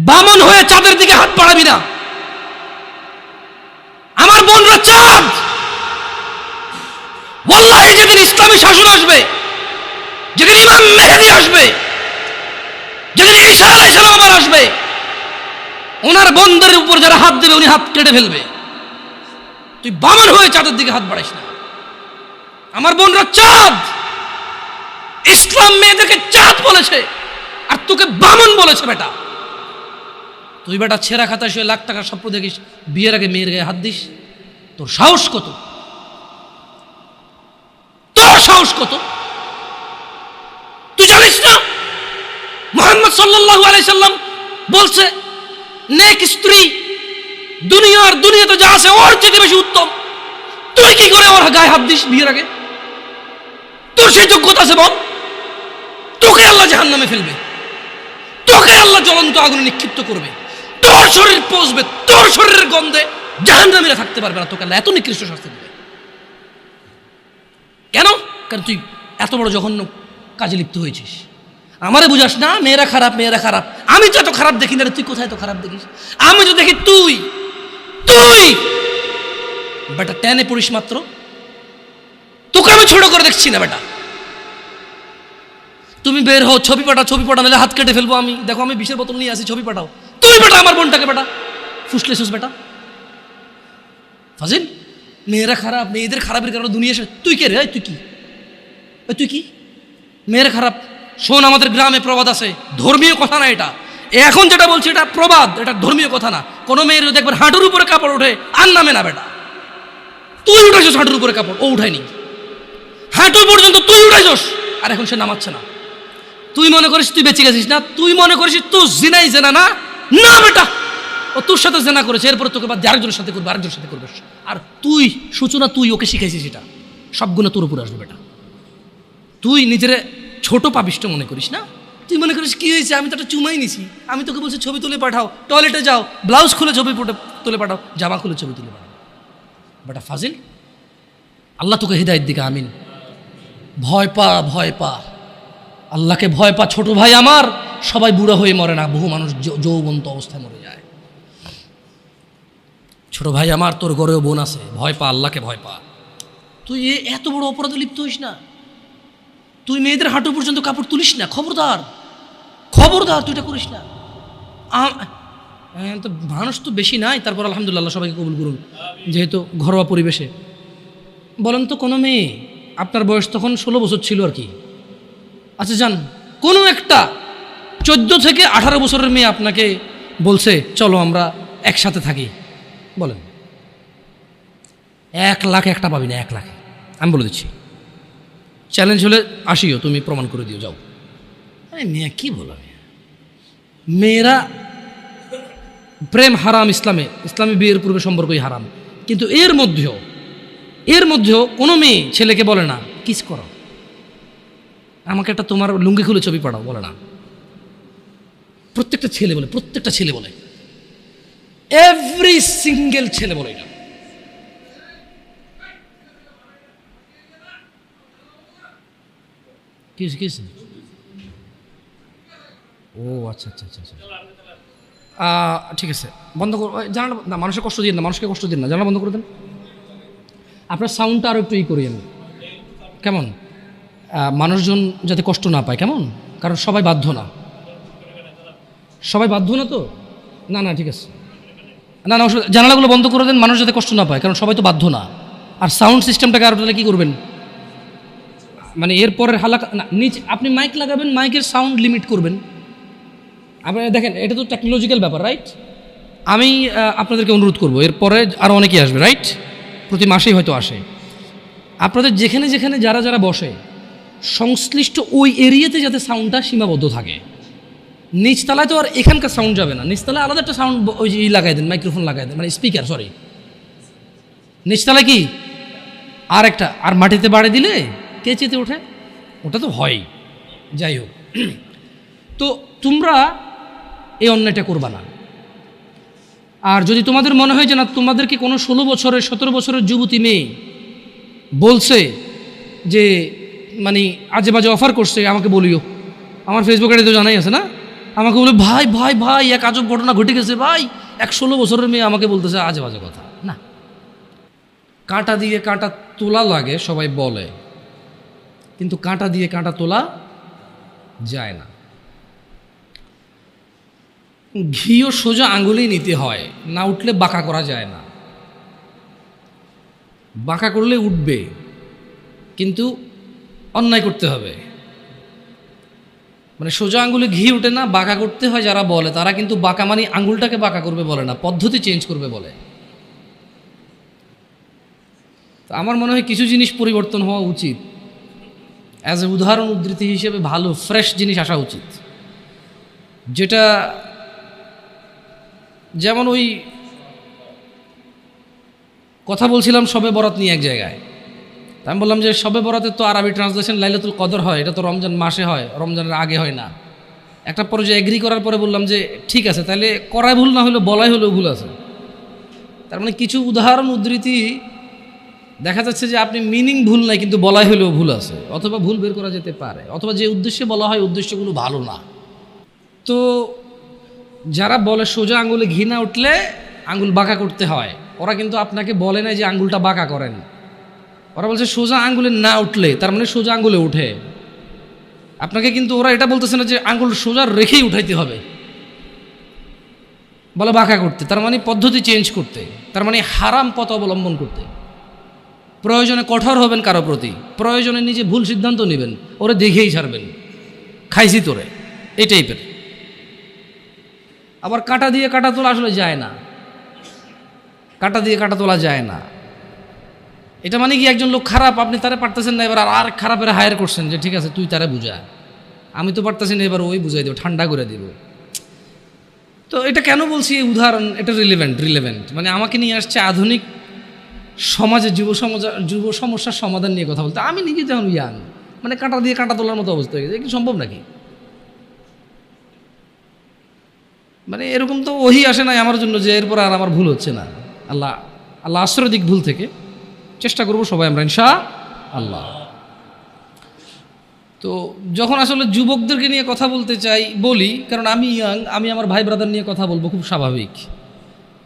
বামন হয়ে চাঁদের দিকে হাত বাড়াবি না। আমার বোনরা চাঁদ, ওয়াল্লাহি যেদিন ইসলামী শাসন আসবে, যেদিন ইমাম মেহেদী আসবে, যেদিন ঈসা আলাইহিস সালাম আবার আসবে, ওনার বন্ধের উপর যারা হাত দেবে উনি হাত কেটে ফেলবে। তুই বামন হয়ে চাঁদের দিকে হাত বাড়াইস না। আমার বোনরা চাঁদ, ইসলাম মেয়েদেরকে চাঁদ বলেছে আর তোকে বামন বলেছে। বেটা তুই বেটা ছেঁড়া খাতা শুয়ে লাখ টাকার স্বপ্ন দেখিস, বিয়ের আগে মেয়ের গায়ে হাত দিস? তোর সাহস কত? তোর সাহস কত? তুই জানিস না মুহাম্মদ সাল্লাল্লাহু আলাইহি সাল্লাম বলছে নেক স্ত্রী দুনিয়াতে যা আছে ওর চেয়ে বেশি উত্তম। তুই কি করে ওর গায়ে হাত দিস বিয়ের আগে? তোর সেই যোগ্যতা আছে বল? তোকে আল্লাহ জাহান্নামে ফেলবে, তোকে আল্লাহ জ্বলন্ত আগুনে নিক্ষিপ্ত করবে, তোর শরীর পচবে, তোর শরীরের গন্ধে জাহান্নামীরা থাকতে পারবে না। তোকে আল্লাহ এত নিকৃষ্ট শাস্তি দেবে কেন? কারণ তুই এত বড় জঘন্য কাজে লিপ্ত হয়েছিস। আমারে বুঝাস না মেয়েরা খারাপ, মেয়েরা খারাপ। আমি তো এত খারাপ দেখি না, তুই কোথায় তো খারাপ দেখিস? আমি তো দেখি তুই বেটা টেনে পড়িস মাত্র। তোকে আমি ছোট করে দেখছি না বেটা। তুমি বের হও, ছবি পাঠাও, নাহলে হাত কেটে ফেলবো আমি। দেখো আমি বিষের বোতল নিয়ে আসি, ছবি পাঠাও। তুই বেটা আমার বোনটাকে বেটা ফুসলেছিস বেটা ফাজিল। মেয়েরা খারাপ, মেয়েদের খারাপের কারণে দুনিয়া। তুই কে রে? তুই কি মেয়েরা খারাপ? শোন, আমাদের গ্রামে প্রবাদ আছে, ধর্মীয় কথা না এটা। এখন যেটা বলছি এটা প্রবাদ, এটা ধর্মীয় কথা না। কোনো মেয়ের যদি একবার হাঁটুর উপরে কাপড় ওঠে আর নামে না বেটা। তুই উঠাইছস হাঁটুর উপরে কাপড়, ও উঠায়নি। হাঁটু পর্যন্ত তুই উঠাইছস আর এখন সে নামাচ্ছে না। তুই মনে করিস তুই বেঁচে গেছিস না? তুই মনে করিস তোর জিনাই জেনা না? না বেটা, ও তোর সাথে জেনা করেছে, এরপরে তোকে বাদ আরেকজনের সাথে করবে, আরেকজনের সাথে করবে। আর তুই সূচনা, তুই ওকে শিখাইছিস, এটা সব গুণ তোর উপরে আসবে বেটা। তুই নিজের ছোট পাপিষ্ট মনে করিস না? তুই মনে করিস কি হয়েছে, আমি তো একটা চুমাই নিছি, আমি তোকে বলছি ছবি তুলে পাঠাও, টয়লেটে যাও, ব্লাউজ খুলে ছবি তুলে পাঠাও, জামা খুলে ছবি তুলে পাঠাও। বেটা ফাজিল, আল্লাহ তোকে হিদায়েত দিকে আমিন। ভয় পা, আল্লাহকে ভয় পা। ছোট ভাই আমার, সবাই বুড়া হয়ে মরে না, বহু মানুষ যৌবন্ত অবস্থায় মরে যায়। ছোট ভাই আমার, তোর ঘরেও বোন আছে, ভয় পা, আল্লাহকে ভয় পা। তুই এত বড় অপরাধে লিপ্ত হইস না। তুই মেয়েদের হাঁটু পর্যন্ত কাপড় তুলিস না, খবরদার, তুই এটা করিস না। তো মানুষ তো বেশি নাই, তারপর আলহামদুলিল্লাহ সবাইকে কবুল করুন। যেহেতু ঘরোয়া পরিবেশে বলেন তো, কোনো মেয়ে, আপনার বয়স তখন 16 বছর ছিল আর কি, আচ্ছা যান, কোনো একটা 14 থেকে 18 বছরের মেয়ে আপনাকে বলছে চলো আমরা একসাথে থাকি, বলেন 1 লাখ একটা পাবি না, 1 লাখ। আমি বলে দিচ্ছি, চ্যালেঞ্জ হলে আসিও, তুমি প্রমাণ করে দিও, যাও। মেয়ে কি বলো, মেয়েরা প্রেম হারাম ইসলামে বিয়ের পূর্বে সম্পর্কই হারাম। কিন্তু এর মধ্যেও কোনো মেয়ে ছেলেকে বলে না কিস করো, আমাকে একটা তোমার লুঙ্গি খুলে ছবি পাঠাও, বলে না। প্রত্যেকটা ছেলে বলে, এভরি সিঙ্গেল ছেলে বলে এটা। কি ও আচ্ছা, ঠিক আছে, বন্ধ কর জানালা না, মানুষকে কষ্ট দিন না, জানালা বন্ধ করে দেন। আপনার সাউন্ডটা আরও একটু করিয়েন, কেমন? মানুষজন যাতে কষ্ট না পায়, কেমন? কারণ সবাই বাধ্য না তো। না ঠিক আছে, না জানালাগুলো বন্ধ করে দেন, মানুষ যাতে কষ্ট না পায়, কারণ সবাই তো বাধ্য না। আর সাউন্ড সিস্টেমটাকে আরও তাহলে কী করবেন, মানে এরপরের হালাকা না, নিচে আপনি মাইক লাগাবেন, মাইকের সাউন্ড লিমিট করবেন। আপনি দেখেন, এটা তো টেকনোলজিক্যাল ব্যাপার, রাইট? আমি আপনাদেরকে অনুরোধ করবো, এরপরে আরও অনেকেই আসবে, রাইট? প্রতি মাসেই হয়তো আসে। আপনাদের যেখানে যারা বসে, সংশ্লিষ্ট ওই এরিয়াতে যাতে সাউন্ডটা সীমাবদ্ধ থাকে। নিচতলায় তো আর এখানকার সাউন্ড যাবে না, নিচতলায় আলাদা একটা সাউন্ড ওই যে লাগাই দেন, মাইক্রোফোন লাগাই দেন, মানে স্পিকার, সরি। নিচতলায় কি আর মাটিতে বাড়ি দিলে কে চেতে ওঠে, ওটা তো হয়। যাই হোক, তো তোমরা এই অন্যায়টা করবা না। আর যদি তোমাদের মনে হয় যে না, তোমাদেরকে কোনো 16 বছরের 17 বছরের যুবতী মেয়ে বলছে যে মানে আজে বাজে অফার করছে, আমাকে বলিও। আমার ফেসবুক আইডি তো জানাই আছে না, আমাকে বলে ভাই ভাই ভাই এক আজব ঘটনা ঘটে গেছে ভাই, 16 বছরের মেয়ে আমাকে বলতেছে আজে বাজে কথা। না, কাঁটা দিয়ে কাঁটা তোলা লাগে সবাই বলে, কিন্তু কাঁটা দিয়ে কাঁটা তোলা যায় না। ঘিও সোজা আঙুলেই নিতে হয়, না উঠলে বাঁকা করা যায় না। বাঁকা করলে উঠবে, কিন্তু অন্যায় করতে হবে। মানে সোজা আঙুলে ঘি ওঠে না, বাঁকা করতে হয়। যারা বলে তারা কিন্তু বাঁকা মানে আঙুলটাকে বাঁকা করবে বলে না, পদ্ধতি চেঞ্জ করবে বলে। তো আমার মনে হয় কিছু জিনিস পরিবর্তন হওয়া উচিত। অ্যাজ এ উদাহরণ উদ্ধৃতি হিসেবে ভালো ফ্রেশ জিনিস আসা উচিত, যেটা যেমন ওই কথা বলছিলাম শবে বরাত নিয়ে এক জায়গায়। আমি বললাম যে শবে বরাতের তো আরবি ট্রান্সলেশন লাইলাতুল কদর হয়, এটা তো রমজান মাসে হয়, রমজানের আগে হয় না। একটা পর্যায়ে এগ্রি করার পরে বললাম যে ঠিক আছে, তাহলে করাই ভুল না হলেও বলাই হলেও ভুল আছে। তার মানে কিছু উদাহরণ উদ্ধৃতি দেখা যাচ্ছে যে আপনি মিনিং ভুল নাই, কিন্তু বলাই হলেও ভুল আছে, অথবা ভুল বের করা যেতে পারে, অথবা যে উদ্দেশ্যে বলা হয় উদ্দেশ্যগুলো ভালো না। তো যারা বলে সোজা আঙুলে ঘি না উঠলে আঙুল বাঁকা করতে হয়, ওরা কিন্তু আপনাকে বলে না যে আঙুলটা বাঁকা করেন। ওরা বলছে সোজা আঙ্গুলে না উঠলে, তার মানে সোজা আঙ্গুলে উঠে। আপনাকে কিন্তু ওরা এটা বলতেছে না যে আঙ্গুল সোজা রেখেই উঠাইতে হবে, বলে বাঁকা করতে, তার মানে পদ্ধতি চেঞ্জ করতে, তার মানে হারাম পথ অবলম্বন করতে। প্রয়োজনে কঠোর হবেন কারো প্রতি, প্রয়োজনে নিজে ভুল সিদ্ধান্ত নেবেন, ওরে দেখেই ছাড়বেন, খাইছি তোরে, এই টাইপের। আবার কাঁটা দিয়ে কাঁটা তোলা আসলে যায় না, কাঁটা দিয়ে কাঁটা তোলা যায় না। এটা মানে কি একজন লোক খারাপ, আপনি তারে পারতেছেন না, এবার আর খারাপের হায়ার করছেন যে ঠিক আছে তুই তারে বুঝা, আমি তো পারতেছি না, এবার ওই বুঝাই দেবো, ঠান্ডা করে দিব। তো এটা কেন বলছি এই উদাহরণ, এটা রিলেভেন্ট মানে আমাকে নিয়ে আসছে আধুনিক সমাজে যুব সমস্যার সমাধান নিয়ে কথা বলতে। আমি নিজে যেমন ইয়াং, মানে কাঁটা দিয়ে কাঁটা তোলার মতো অবস্থা হয়ে গেছে, কি সম্ভব নাকি? মানে এরকম তো ওহি আসে নাই আমার জন্য যে এরপর আর আমার ভুল হচ্ছে না। আল্লাহ আশ্রয় দিক ভুল থেকে, চেষ্টা করবো সবাই আমরা ইনশাআল্লাহ। তো যখন আসলে যুবকদেরকে নিয়ে কথা বলতে চাই বলি, কারণ আমি ইয়াং, আমি আমার ভাই ব্রাদার নিয়ে কথা বলবো, খুব স্বাভাবিক।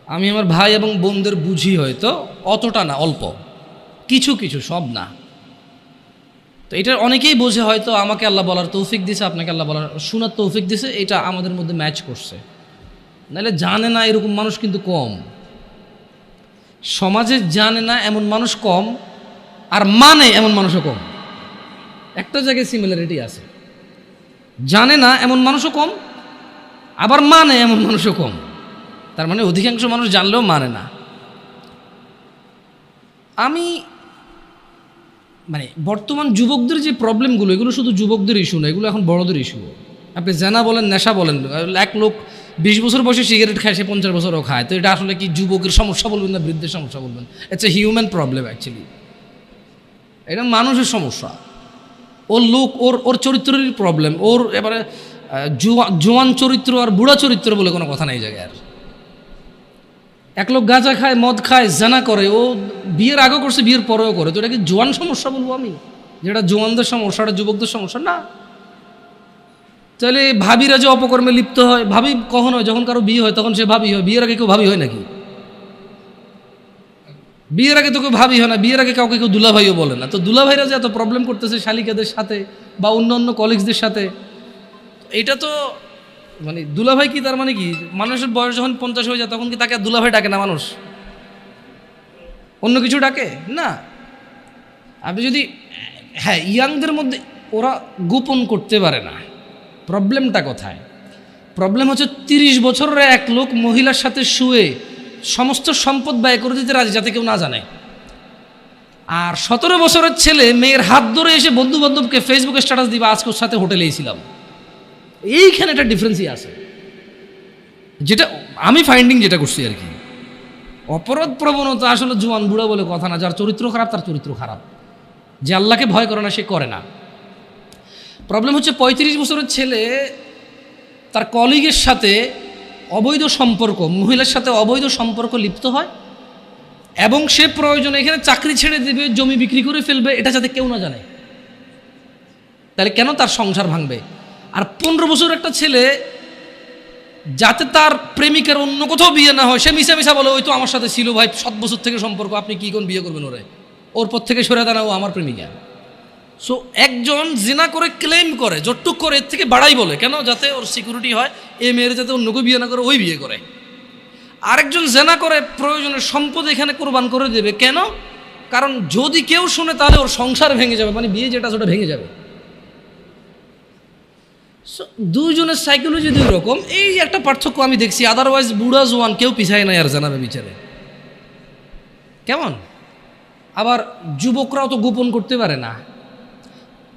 আমি আমার ভাই এবং বোনদের বুঝি, হয়তো অতটা না, অল্প কিছু কিছু, সব না। তো এটা অনেকেই বোঝে, হয়তো আমাকে আল্লাহ বলার তৌফিক দিছে, আপনাকে আল্লাহ বলার শোনার তৌফিক দিছে, এটা আমাদের মধ্যে ম্যাচ করছে। নাহলে জানে না এরকম মানুষ কিন্তু কম, সমাজে জানে না এমন মানুষ কম, আর মানে এমন মানুষও কম। একটা জায়গায় সিমিলারিটি আছে, জানে না এমন মানুষও কম, আবার মানে এমন মানুষও কম। তার মানে অধিকাংশ মানুষ জানলেও মানে না। আমি মানে বর্তমান যুবকদের যে প্রবলেমগুলো, এগুলো শুধু যুবকদের ইস্যু না, এগুলো এখন বড়দের ইস্যু। আপনি জানা বলেন, নেশা বলেন, এক লোক 20 বছর বয়সে সিগারেট খায়, সে 50 বছরও খায়। তো এটা আসলে কি যুবকের সমস্যা বলবেন না বৃদ্ধের সমস্যা বলবেন? It's a human problem actually. এটা মানুষের সমস্যা। ওর লোক, ওর চরিত্রেরই প্রবলেম। ওর এবারে জোয়ান চরিত্র আর বুড়া চরিত্র বলে কোনো কথা নেই জায়গায়। আর এক লোক গাঁজা খায়, মদ খায়, জানা করে, ও বিয়ের আগেও করছে, বিয়ের পরেও করে। তো এটা কি জোয়ান সমস্যা বলবো আমি, যেটা জোয়ানদের সমস্যা, এটা যুবকদের সমস্যা না? তাহলে ভাবিরা যে অপকর্মে লিপ্ত হয়, ভাবি কখন হয়? যখন কারো বিয়ে হয় তখন সে ভাবি হয়। বিয়ের আগে কেউ ভাবি হয় নাকি? বিয়ের আগে তো কেউ ভাবি হয় না, বিয়ের আগে কাউকে কেউ দুলাভাইও বলে না। তো দুলাভাইরা যে এত প্রবলেম করতেছে শালিকাদের সাথে বা অন্য অন্য কলিগসদের সাথে, এটা তো মানে দুলাভাই কি, তার মানে কি মানুষের বয়স যখন 50 হয়ে যায় তখন কি তাকে আর দুলাভাই ডাকে না মানুষ? অন্য কিছু ডাকে না। আপনি যদি, হ্যাঁ, ইয়াংদের মধ্যে ওরা গোপন করতে পারে না। প্রবলেমটা কোথায়? প্রবলেম হচ্ছে 30 বছরের এক লোক মহিলার সাথে শুয়ে সমস্ত সম্পদ ব্যয় করে দিতে রাজি, যাতে কেউ না জানে। আর 17 বছরের ছেলে মেয়ের হাত ধরে এসে বন্ধু বান্ধবকে ফেসবুকে স্ট্যাটাস দিবে আজকে ওর সাথে হোটেলে ছিলাম। এইখানে একটা ডিফারেন্সই আছে, যেটা আমি ফাইন্ডিং যেটা করছি আর কি। অপরাধ প্রবণতা আসলে জোয়ান বুড়া বলে কথা না। যার চরিত্র খারাপ তার চরিত্র খারাপ, যে আল্লাহকে ভয় করে না সে করে না। প্রবলেম হচ্ছে 35 বছরের ছেলে তার কলিগের সাথে অবৈধ সম্পর্ক, মহিলার সাথে অবৈধ সম্পর্ক লিপ্ত হয়, এবং সে প্রয়োজনে এখানে চাকরি ছেড়ে দেবে, জমি বিক্রি করে ফেলবে, এটা যাতে কেউ না জানে। তাহলে কেন তার সংসার ভাঙবে? আর 15 বছর একটা ছেলে যাতে তার প্রেমিকের অন্য কোথাও বিয়ে না হয়, সে মিশা মিশা বলে ওই তো আমার সাথে ছিল ভাই 7 বছর থেকে সম্পর্ক, আপনি কি কোন বিয়ে করবেন ওরে, ওর পর থেকে সরে দাঁড়া, ও আমার প্রেমিকা। সো একজন জিনা করে ক্লেম করে, যতটুক করে এর থেকে বাড়াই বলে, কেন? যাতে ওর সিকিউরিটি হয়, এ মেয়ের যাতে অন্য কেউ বিয়ে না করে, ওই বিয়ে করে। আরেকজন জেনা করে প্রয়োজনের সম্পদ এখানে কোরবান করে দেবে, কেন? কারণ যদি কেউ শুনে তাহলে ওর সংসার ভেঙে যাবে, মানে বিয়ে যেটা সেটা ভেঙে যাবে। দুইজনের সাইকোলজি দুই রকম, এই একটা পার্থক্য আমি দেখছি। আদারওয়াইজ বুড়া জোয়ান কেউ পিছায় নাই আর জানাবে বিচারে, কেমন? আবার যুবকরাও তো গোপন করতে পারে না,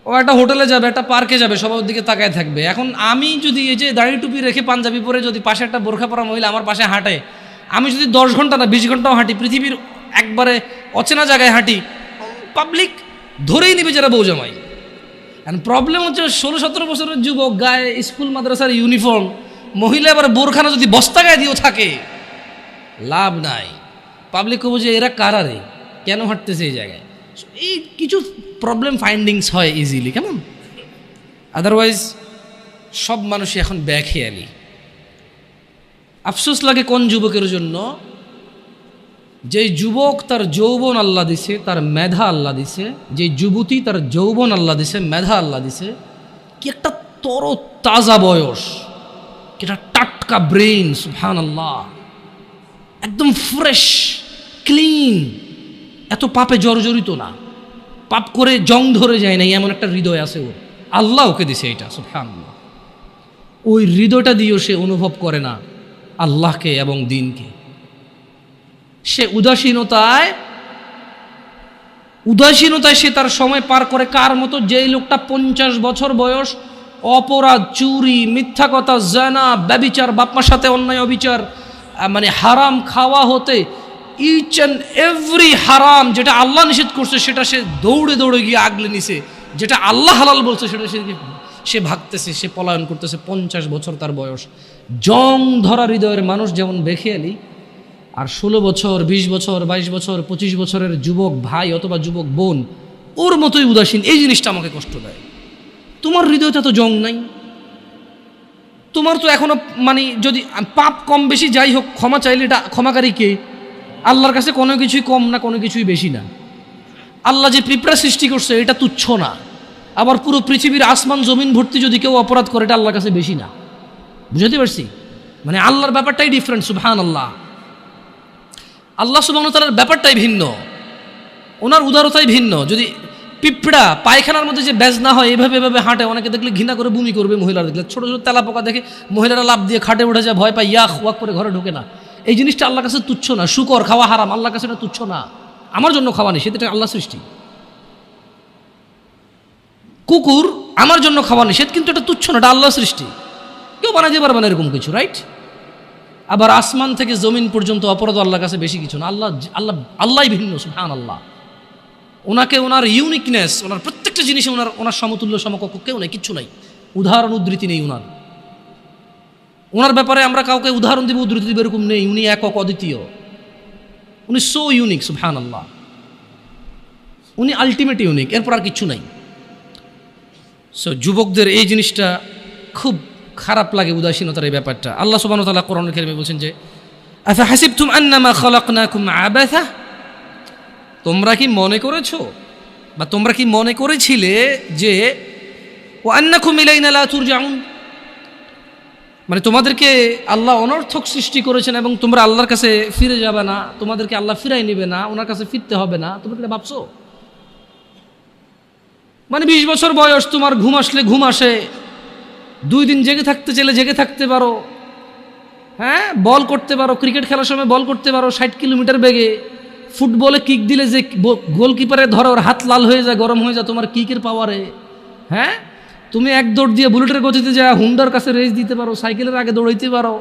ও একটা হোটেলে যাবে, একটা পার্কে যাবে, সবার দিকে তাকায় থাকবে। এখন আমি যদি এই যে দাড়ি টুপি রেখে পাঞ্জাবি পরে যদি পাশে একটা বোরখা পরা মহিলা আমার পাশে হাঁটে, আমি যদি 10 ঘন্টা না 20 ঘন্টাও হাঁটি, পৃথিবীর একবারে অচেনা জায়গায় হাঁটি, পাবলিক ধরেই নিবে যারা বউ জামাই। এখন প্রবলেম হচ্ছে 16-17 বছরের যুবক, গায়ে স্কুল মাদ্রাসার ইউনিফর্ম, মহিলা আবার বোরখানা যদি বস্তা গায়ে দিয়েও থাকে, লাভ নাই। পাবলিক কবো যে এরা কারারে, কেন হাঁটতেছে এই জায়গায়। এই কিছু প্রবলেম ফাইন্ডিংস হয় ইজিলি, কেমন? আদারওয়াইজ সব মানুষই এখন বেখেয়ালি। আফসোস লাগে কোন যুবকের জন্য, যে যুবক তার যৌবন আল্লাহ দিছে, তার মেধা আল্লাহ দিছে, যে যুবতী তার যৌবন আল্লাহ দিছে, মেধা আল্লাহ দিছে, কি একটা তর তাজা বয়স, কি একটা টাটকা ব্রেইন, সুবহানাল্লাহ, একদম ফ্রেশ ক্লিন, এত পাপে জর্জরিত না, পাপ করে জং ধরে যায় না, এমন একটা হৃদয় আছে ওর, আল্লাহ ওকে দিছে এটা, সুবহানাল্লাহ। ওই হৃদয়টা দিয়েও সে অনুভব করে না আল্লাহকে এবং দ্বীনকে। সে উদাসীনতায় সে তার সময় পার করে কার মতো? যেই লোকটা 50 বছর বয়স অপরাধ, চুরি, মিথ্যা কথা, জানা, ব্যভিচার, বাপমার সাথে অন্যায় অবিচার, মানে হারাম খাওয়া হতে, ইচ অ্যান্ড এভরি হারাম যেটা আল্লাহ নিষেধ করছে সেটা সে দৌড়ে দৌড়ে গিয়ে আগলে নিছে, যেটা আল্লাহ হালাল বলছে সেটা সে ভাগতেছে, সে পলায়ন করতেছে। 50 বছর তার বয়স। জং ধরা হৃদয়ের মানুষ যেমন বেখেয়ালি, আর 16 বছর, 20 বছর, 22 বছর, 25 বছরের যুবক ভাই অথবা যুবক বোন ওর মতোই উদাসীন। এই জিনিসটা আমাকে কষ্ট দেয়। তোমার হৃদয়টা তো জং নাই, তোমার তো এখনো মানে যদি পাপ কম বেশি যাই হোক, ক্ষমা চাইলে এটা ক্ষমাকারী কে? আল্লাহর কাছে কোনো কিছুই কম না, কোনো কিছুই বেশি না। আল্লাহ যে পিঁপড়া সৃষ্টি করছে এটা তুচ্ছ না, আবার পুরো পৃথিবীর আসমান জমিন ভর্তি যদি কেউ অপরাধ করে এটা আল্লাহর কাছে বেশি না। বুঝাতে পারছি? মানে আল্লাহর ব্যাপারটাই ডিফারেন্ট, সুবহানাল্লাহ। আল্লাহ সুবহানাহু ওয়া তাআলার ব্যাপারটাই ভিন্ন, ওনার উদারতাই ভিন্ন। যদি পিঁপড়া পায়খানার মধ্যে যে ব্যাজ না হয় এভাবে এভাবে হাঁটে, অনেকে দেখলে ঘৃণা করে বমি করবে, মহিলারা দেখলে ছোটো ছোটো তেলা পোকা দেখে মহিলারা লাভ দিয়ে খাটে উঠে যায়, ভয় পায়, ইয়াক ওয়াক করে ঘরে ঢোকে না। এই জিনিসটা আল্লাহর কাছে তুচ্ছ না। শুকর খাওয়া হারাম, আল্লাহর কাছে এটা তুচ্ছ না। আমার জন্য খাওয়া নেই, সেটা আল্লাহ সৃষ্টি। কুকুর আমার জন্য খাওয়া নিষেধ, কিন্তু এটা তুচ্ছ না, এটা আল্লাহ সৃষ্টি, কেউ বানাতে পারবে না এরকম কিছু, রাইট? আবার আসমান থেকে জমিন পর্যন্ত অপরাধ আল্লাহর কাছে বেশি কিছু না। আল্লাহই ভিন্ন, সুবহানাল্লাহ। ওনাকে ওনার ইউনিকনেস, ওনার প্রত্যেকটা জিনিসে ওনার সমতুল্য সমকক্ষ কেউ নেই, কিচ্ছু নাই, উদাহরণ উদ্ধৃতি নেই ওনার ব্যাপারে আমরা কাউকে উদাহরণ দিব, উদ্ধৃতি দিব এরকম নেই। উনি একক অদ্বিতীয়, উনি সো ইউনিক, সুবহানাল্লাহ। উনি আলটিমেট ইউনিক, এরপর আর কিচ্ছু নাই। সো যুবকদের এই জিনিসটা খুব খারাপ লাগে, উদাসীনতার এই ব্যাপারটা। আল্লাহ সুবহানাহু ওয়া তাআলা কোরআনুল কারীমে বলছেন যে আফা হাসিবতুম আন্নামা খালাকনাকুম আবাসা, তোমরা কি মনে করেছো বা তোমরা কি মনে করেছিলে যে ওয়া আন্নাকুম ইলাইনা লা তুরজাউন, মানে তোমাদেরকে আল্লাহ অনর্থক সৃষ্টি করেছেন এবং তোমরা আল্লাহর কাছে ফিরে যাবে না, তোমাদেরকে আল্লাহ ফিরাই নেবে না, ওনার কাছে ফিরতে হবে না, তোমরা এটা ভাবছো? মানে 20 বছর বয়স, তোমার ঘুম আসলে ঘুম আসে, 2 দিন জেগে থাকতে চাইলে জেগে থাকতে পারো, হ্যাঁ, বল করতে পারো, ক্রিকেট খেলার সময় বল করতে পারো 60 কিলোমিটার বেগে, ফুটবলে কিক দিলে যে গোলকিপারে ধরে ওর হাত লাল হয়ে যায়, গরম হয়ে যায় তোমার কিকের পাওয়ারে, হ্যাঁ, তুমি এক দৌড় দিয়ে বুলেটের গতিতে যায় হুন্ডার কাছে রেস দিতে পারো, সাইকেলের আগে দৌড়াইতে পারো,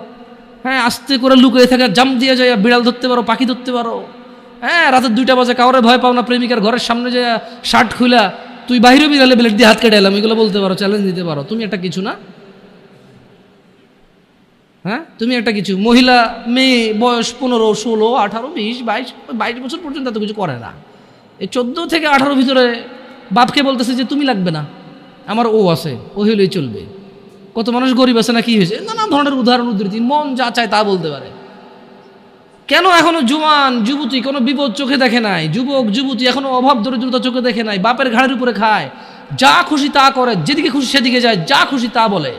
হ্যাঁ, আস্তে করে লুকিয়ে থাকা জাম্প দিয়ে যায় বিড়াল ধরতে পারো, পাখি ধরতে পারো, হ্যাঁ, রাতের 2টা বাজে কাউরে ভয় পাও না, প্রেমিকার ঘরের সামনে যায় শার্ট খুলা তুই বাইরে বিড়ালে ব্লেড দিয়ে হাত কেটে এলাম, এগুলো বলতে পারো, চ্যালেঞ্জ দিতে পারো। তুমি একটা কিছু না, হ্যাঁ, তুমি একটা কিছু। মহিলা মেয়ে বয়স 15, 16, 18, 20, 22 বছর পর্যন্ত এত কিছু করে না। এই 14 থেকে 18 ভিতরে বাপকে বলতেছে যে তুমি লাগবে না, আমার ও আছে, ও হলেই চলবে। কত মানুষ গরিব আছে না, কি হয়েছে, নানা ধরনের উদাহরণ উদ্ধৃতি, মন যা চায় তা বলতে পারে। কেন এখনো জোয়ান যুবতী কোনো বিপদ চোখে দেখে নাই, যুবক যুবতী এখনো অভাব দরিদ্রতা চোখে দেখে নাই, বাপের ঘাড়ের উপরে খায়, যা খুশি তা করে, যেদিকে খুশি সেদিকে যায়, যা খুশি তা বলে।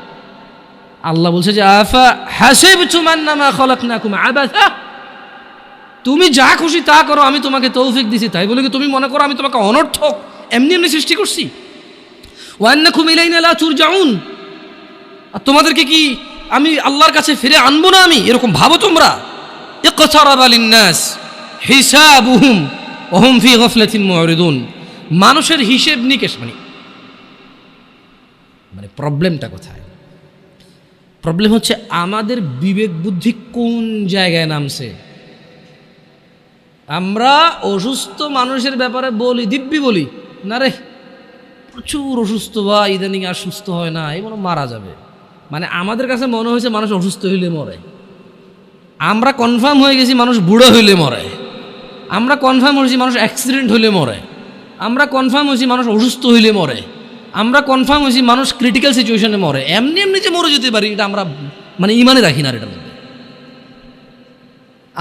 আল্লাহ বলছে যে আফা হাসিবতুম আন্নামা খালাকনাকুম আবাসা, তুমি যা খুশি তা করো, আমি তোমাকে তৌফিক দিছি, তাই বলে কি তুমি মনে করো আমি তোমাকে অনর্থক এমনি এমনি সৃষ্টি করছি? ওয়া আন্নাকুম ইলাইনা লা তুরজাউন, আর তোমাদেরকে কি আমি আল্লাহর কাছে ফিরে আনবো না আমি, এরকম ভাবো তোমরা? ইকতারাবা লিন্নাস হিসাবুহুম ওয়া হুম ফি গাফলাতিন মুরিদুন, মানুষের হিসেব নিকেশ মানে প্রবলেমটা কোথায়? প্রবলেম হচ্ছে আমাদের বিবেক বুদ্ধি কোন জায়গায় নামছে। আমরা অসুস্থ মানুষের ব্যাপারে বলি, দিব্যি বলি, না রে প্রচুর অসুস্থ বা ইদানিং আর সুস্থ হয় না, এই মনে মারা যাবে। মানে আমাদের কাছে মনে হয়েছে মানুষ অসুস্থ হইলে মরে, আমরা কনফার্ম হয়ে গেছি মানুষ বুড়ো হইলে মরে, আমরা কনফার্ম হয়েছি মানুষ অ্যাক্সিডেন্ট হইলে মরে, আমরা কনফার্ম হয়েছি মানুষ অসুস্থ হইলে মরে, আমরা কনফার্ম হয়েছি মানুষ ক্রিটিক্যাল সিচুয়েশনে মরে। এমনি এমনি যে মরে যেতে পারি এটা আমরা মানে ইমানে রাখি না। এটার মধ্যে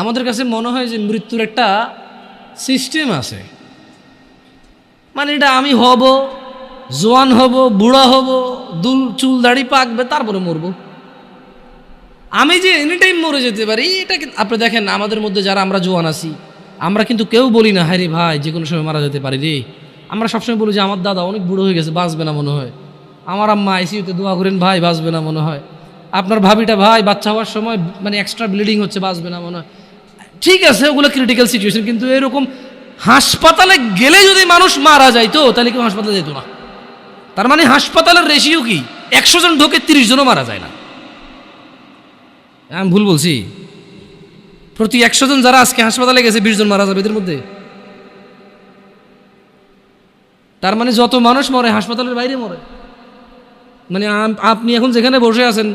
আমাদের কাছে মনে হয় যে মৃত্যুর একটা সিস্টেম আছে, মানে এটা আমি হব, জোয়ান হব, বুড়া হব, চুল দাড়ি পাকবে, তারপরে মরবো। আমি যে এনি টাইম মরে যেতে পারি এটা আপনি দেখেন আমাদের মধ্যে যারা আমরা জোয়ান আছি, আমরা কিন্তু কেউ বলি না হায়রে ভাই যে কোনো সময় মারা যেতে পারি রে। আমরা সবসময় বলি যে আমার দাদা অনেক বুড়ো হয়ে গেছে, বাঁচবে না মনে হয়, আমার আম্মা আইসিইউতে দোয়া করেন ভাই বাঁচবে না মনে হয়, আপনার ভাবিটা ভাই বাচ্চা হওয়ার সময় মানে এক্সট্রা ব্লিডিং হচ্ছে, বাঁচবে না মনে হয়। ঠিক আছে ওগুলো ক্রিটিক্যাল সিচুয়েশন, কিন্তু এরকম হাসপাতালে গেলে যদি মানুষ মারা যাইতো তাহলে কেউ হাসপাতালে যেত না। তার মানে হাসপাতালের রেশিও কি 100 জন ঢোকে 30 জনও মারা যায় না। আমি ভুল বলছি? প্রতি 100 জন যারা আজকে হাসপাতালে গেছে 20 জন মারা যাবে এদের মধ্যে। তার মানে যত মানুষ মরে হাসপাতালের বাইরে মরে। মানে আপনি এখন যেখানে বসে আছেন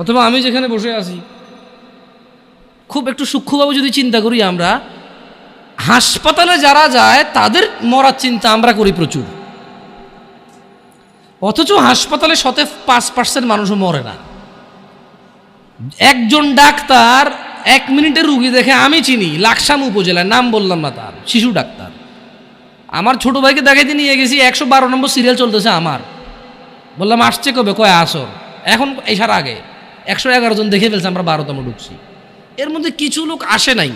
অথবা আমি যেখানে বসে আছি, খুব একটু সূক্ষ্মভাবে যদি চিন্তা করি, আমরা হাসপাতালে যারা যায় তাদের মরার চিন্তা আমরা করি প্রচুর, অথচ হাসপাতালে 5% মানুষও মরে না। একজন ডাক্তার 1 মিনিটের রুগী দেখে, আমি চিনি লাকসাম উপজেলায়, নাম বললাম না, তার শিশু ডাক্তার, আমার ছোট ভাইকে দেখাইতে নিয়ে গেছি, 112 নম্বর সিরিয়াল চলতেছে আমার, বললাম আসছে কবে, কয় আসর, এখন এসার আগে 111 জন দেখে ফেলছে, আমরা 12তম ঢুকছি। এর মধ্যে কিছু লোক আসে নাই,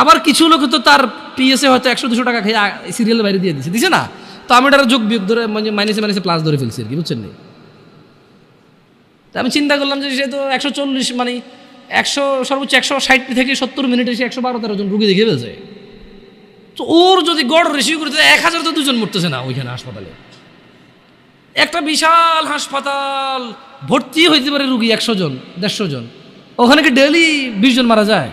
আবার কিছু লোক তো তার পিএসএ হয়তো 100-200 টাকা খেয়ে সিরিয়ালের বাইরে দিয়ে দিছে না, তো আমি এটার যোগ বিয়োগ ধরে মানে মাইনাসে প্লাস ধরে ফেলছি আর কি, বুঝছেন না? আমি চিন্তা করলাম যে সে তো 140 মানে 100 সর্বোচ্চ 160 থেকে 70 মিনিটে সে 112-13 জন রুগী দেখে ফেলছে। তো ওর যদি গড় রেশিও করে 1000 তো 2 জন মরতেছে না ওইখানে হাসপাতালে। একটা বিশাল হাসপাতাল, ভর্তি হইতে পারে রুগী 100 জন 150 জন, ওখানে কি ডেইলি 20 জন মারা যায়?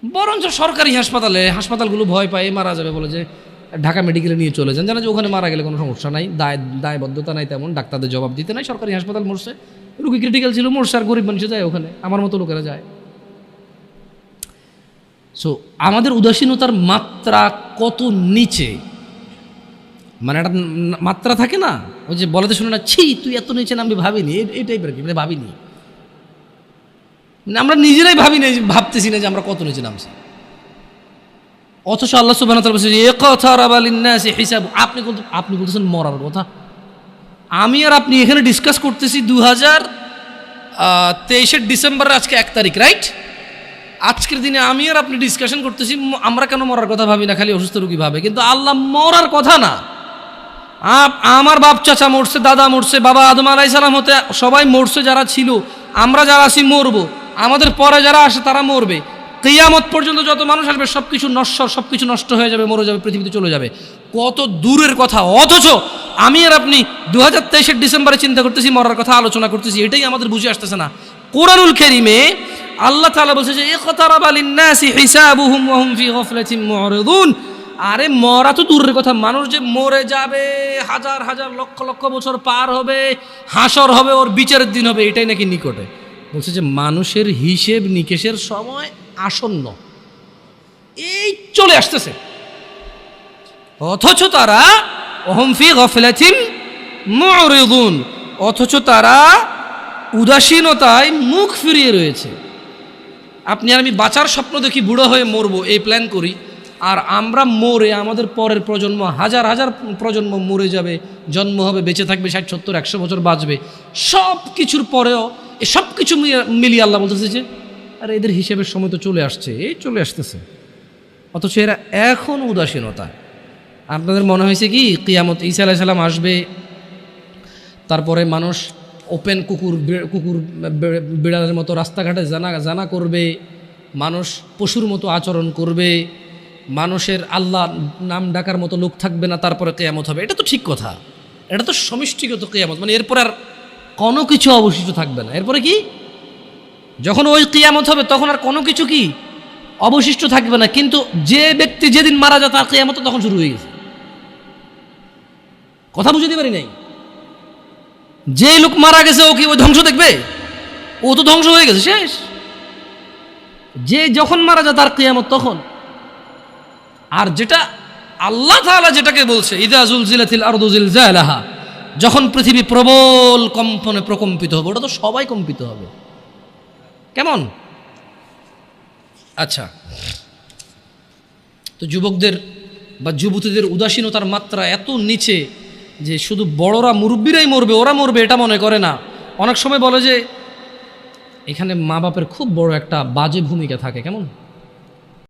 বরঞ্চ সরকারি হাসপাতালগুলো ভয় পায় মারা যাবে বলে যে ঢাকা মেডিকেলে নিয়ে চলে যান, জানা যে ওখানে মারা গেলে কোনো সমস্যা নাই, দায়বদ্ধতা নাই তেমন, ডাক্তারদের জবাব দিতে নাই, সরকারি হাসপাতাল মরছে, রুগী ক্রিটিক্যাল ছিল মরছে, আর গরিব মানুষ যায় ওখানে, আমার মতো লোকেরা যায়। সো আমাদের উদাসীনতার মাত্রা কত নিচে, মানে একটা মাত্রা থাকে না, ওই যে বলাতে শুনে না, ছি তুই এত নিচে নামবি, ভাবিনি এই টাইপের কি, মানে ভাবিনি, মানে আমরা নিজেরাই ভাবি না, ভাবতেছি না যে আমরা কত নিচে নামছি। অথচ আল্লাহ সুবহানাহু ওয়া তাআলা বলছেন ইকতারাবা লিন-নাসি হিসাব, আপনি বলতেছেন মরার কথা, আমি আর আপনি এখানে ডিসকাস করতেছি 2023 ডিসেম্বরের আজকে 1 তারিখ, রাইট? আজকের দিনে আমি আর আপনি ডিসকাশন করতেছি আমরা কেন মরার কথা ভাবি না, খালি অসুস্থ রোগী ভাবে, কিন্তু আল্লাহ মরার কথা না। আমার বাপ চাচা মরছে, দাদা মরছে, বাবা আদম আলাইহিস সালাম হতে সবাই মরছে, যারা ছিল, আমরা যারা আছি মরবো, আমাদের পরে যারা আসে তারা মরবে, কিয়ামত পর্যন্ত যত মানুষ আসবে সবকিছু নশ্বর, সবকিছু নষ্ট হয়ে যাবে, মরে যাবে, পৃথিবীতে চলে যাবে, কত দূরের কথা। অথচ আমি আর আপনি 2023 ডিসেম্বরে চিন্তা করতেছি, মরার কথা আলোচনা করতেছি, এটাই আমাদের বুঝে আসতেছে না। কোরআনুল কারীমে আল্লাহ তাআলা বলছে যে ইকতারাবা লিন-নাসি হিসাবুহুম ওয়া হুম ফি গাফলাতিন মুরিদুন, আরে মরা তো দূরের কথা, মানুষ যে মরে যাবে, হাজার হাজার লক্ষ লক্ষ বছর পার হবে, হাসর হবে, ওর বিচারের দিন হবে, এটাই নাকি নিকটে। বলছে যে মানুষের হিসেব নিকেশের সময় আসন্ন, এই চলে আসতেছে, অথচ তারা ওহুম ফি গাফলাতিন মুরিদুন, অথচ তারা উদাসীনতায় মুখ ফিরিয়ে রয়েছে। আপনি আর আমি বাঁচার স্বপ্ন দেখি, বুড়ো হয়ে মরবো এই প্ল্যান করি, আর আমরা মরে আমাদের পরের প্রজন্ম হাজার হাজার প্রজন্ম মরে যাবে, জন্ম হবে, বেঁচে থাকবে 60, 70, 100 বছর বাঁচবে, সব কিছুর পরেও এ সব কিছু মিলিয়ে আল্লাহ বলতেছে যে আর এদের হিসেবের সময় তো চলে আসছে, এই চলে আসতেছে, অথচ এরা এখন উদাসীনতা। আপনাদের মনে হয়েছে কি কিয়ামত ঈসা আলাইহিস সালাম আসবে, তারপরে মানুষ ওপেন কুকুর বিড়ালের মতো রাস্তাঘাটে জানা করবে, মানুষ পশুর মতো আচরণ করবে, মানুষের আল্লাহ নাম ডাকার মতো লোক থাকবে না, তারপরে কিয়ামত হবে? এটা তো ঠিক কথা, এটা তো সমষ্টিগত কিয়ামত, মানে এরপর আর কোনো কিছু অবশিষ্ট থাকবে না। এরপরে কি, যখন ওই কিয়ামত হবে তখন আর কোনো কিছু কি অবশিষ্ট থাকবে না। কিন্তু যে ব্যক্তি যেদিন মারা যায় তার কিয়ামত তখন শুরু হয়ে গেছে। কথা বুঝতে পারি নাই? যে লোক মারা গেছে ও কি ওই ধ্বংস দেখবে? ও তো ধ্বংস হয়ে গেছে, শেষ। যে যখন মারা যায় তার কিয়ামত তখন। আর যেটা আল্লাহ তাআলা যেটাকে বলছে ইযা যুলজিলাতিল আরদু জিলজালাহা, যখন পৃথিবী প্রবল কম্পনে প্রকম্পিত হবে, ওটা তো সবাই কম্পিত হবে। কেমন? আচ্ছা, তো যুবকদের বা যুবতীদের উদাসীনতার মাত্রা এত নিচে যে শুধু বড়রা মুরব্বীরাই মরবে, ওরা মরবে এটা মনে করে না। অনেক সময় বলে যে এখানে মা বাপের খুব বড় একটা বাজে ভূমিকা থাকে। কেমন?